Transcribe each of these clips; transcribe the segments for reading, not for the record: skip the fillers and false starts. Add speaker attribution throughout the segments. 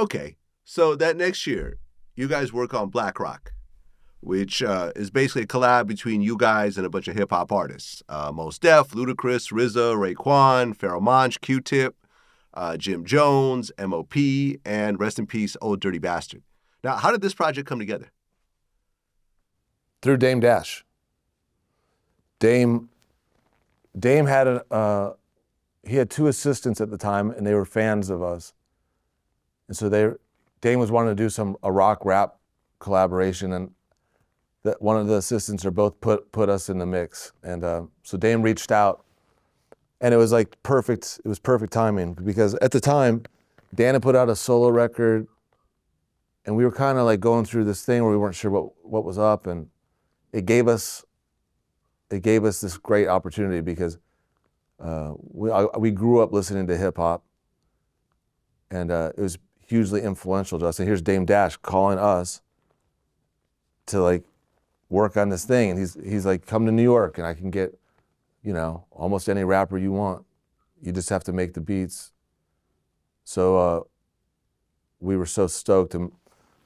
Speaker 1: Okay, so that next year, you guys work on BlakRoc, which is basically a collab between you guys and a bunch of hip hop artists. Mos Def, Ludacris, RZA, Raekwon, Pharoah Monch, Q-Tip, Jim Jones, M.O.P., and rest in peace, Old Dirty Bastard. Now, how did this project come together?
Speaker 2: Through Dame Dash. Dame had he had two assistants at the time, and they were fans of us. And so Dame was wanting to do a rock rap collaboration, and one of the assistants are both put us in the mix. And so Dame reached out, and it was like perfect. It was perfect timing because at the time, Dan had put out a solo record, and we were kind of like going through this thing where we weren't sure what was up, and it gave us this great opportunity because we grew up listening to hip hop, and it was hugely influential to us. And here's Dame Dash calling us to like work on this thing, and he's like, come to New York, and I can get, almost any rapper you want. You just have to make the beats. So we were so stoked, and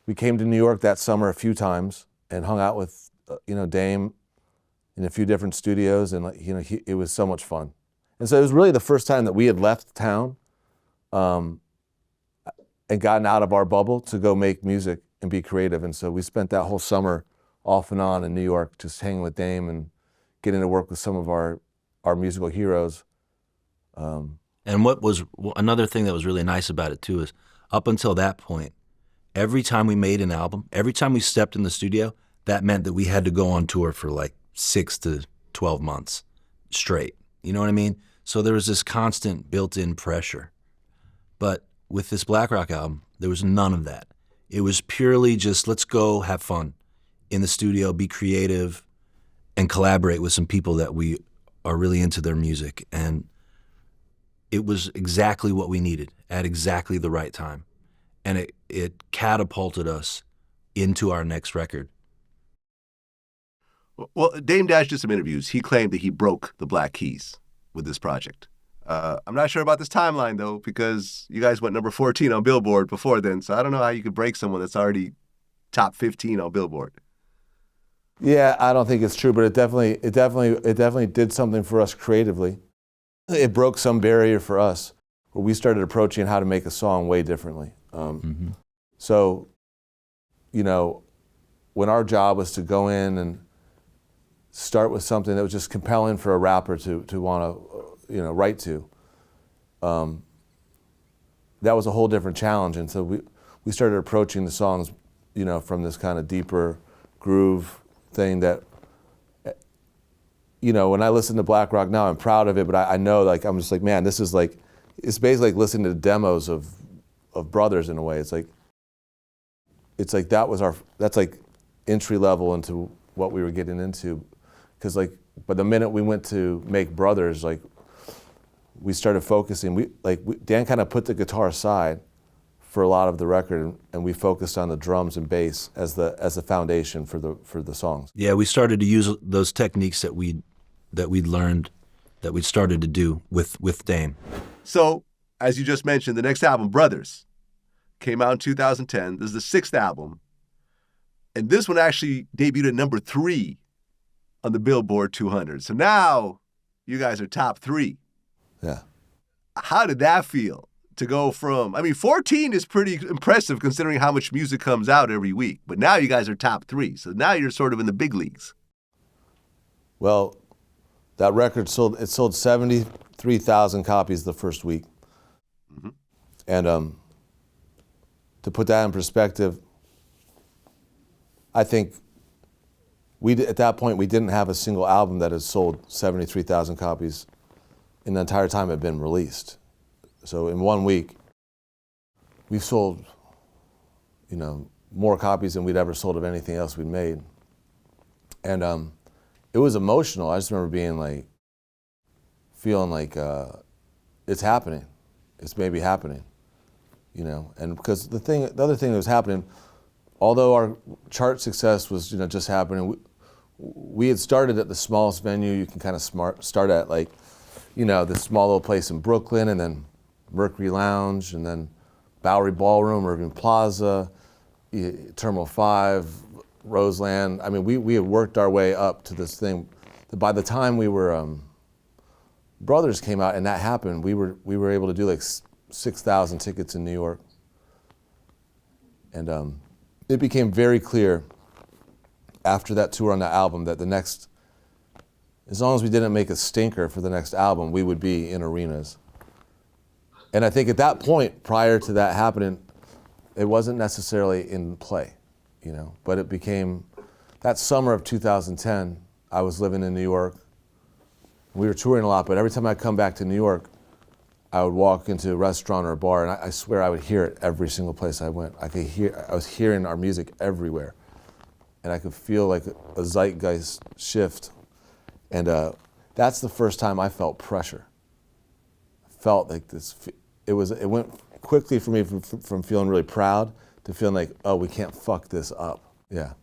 Speaker 2: we came to New York that summer a few times and hung out with Dame in a few different studios, and it was so much fun. And so it was really the first time that we had left town and gotten out of our bubble to go make music and be creative. And so we spent that whole summer off and on in New York, just hanging with Dame and getting to work with some of our musical heroes.
Speaker 3: And what was another thing that was really nice about it too is up until that point, every time we made an album, every time we stepped in the studio, that meant that we had to go on tour for like 6 to 12 months straight. You know what I mean? So there was this constant built-in pressure. But with this BlakRoc album, there was none of that. It was purely just, let's go have fun in the studio, be creative, and collaborate with some people that we are really into their music. And it was exactly what we needed at exactly the right time. And it catapulted us into our next record.
Speaker 1: Well, Dame Dash did some interviews. He claimed that he broke the Black Keys with this project. I'm not sure about this timeline, though, because you guys went number 14 on Billboard before then, so I don't know how you could break someone that's already top 15 on Billboard.
Speaker 2: Yeah, I don't think it's true, but it definitely did something for us creatively. It broke some barrier for us, where we started approaching how to make a song way differently. So, when our job was to go in and start with something that was just compelling for a rapper to want to, write to, that was a whole different challenge. And so we started approaching the songs, from this kind of deeper groove thing that, when I listen to BlakRoc now, I'm proud of it, but I know, I'm just like, man, this is like, it's basically like listening to demos of Brothers in a way. It's like that's like entry level into what we were getting into. Because but the minute we went to make Brothers, we started focusing. Dan kind of put the guitar aside for a lot of the record, and we focused on the drums and bass as the foundation for the songs.
Speaker 3: Yeah, we started to use those techniques that we'd learned, that we started to do with Dame.
Speaker 1: So, as you just mentioned, the next album, Brothers, came out in 2010. This is the 6th album, and this one actually debuted at number 3 on the Billboard 200. So now you guys are top 3.
Speaker 2: Yeah.
Speaker 1: How did that feel to go from, 14 is pretty impressive considering how much music comes out every week, but now you guys are top 3. So now you're sort of in the big leagues.
Speaker 2: Well, that record sold 73,000 copies the first week.
Speaker 1: Mm-hmm.
Speaker 2: And to put that in perspective, I think at that point, we didn't have a single album that had sold 73,000 copies in the entire time it had been released. So in 1 week, we've sold, more copies than we'd ever sold of anything else we'd made. And it was emotional. I just remember being feeling like it's happening. It's maybe happening, And because the other thing that was happening, although our chart success was, just happening, we had started at the smallest venue you can kind of start at, this small little place in Brooklyn, and then Mercury Lounge, and then Bowery Ballroom, Irving Plaza, Terminal 5, Roseland. I mean, we had worked our way up to this thing. By the time we were, Brothers came out and that happened, we were able to do like 6,000 tickets in New York. And it became very clear after that tour on that album that the next, as long as we didn't make a stinker for the next album, we would be in arenas. And I think at that point, prior to that happening, it wasn't necessarily in play, you know, but it became, that summer of 2010, I was living in New York. We were touring a lot, but every time I come back to New York, I would walk into a restaurant or a bar, and I swear I would hear it every single place I went. I was hearing our music everywhere, and I could feel like a zeitgeist shift. And that's the first time I felt pressure. I felt like this. It went quickly for me from feeling really proud to feeling like, oh, we can't fuck this up. Yeah.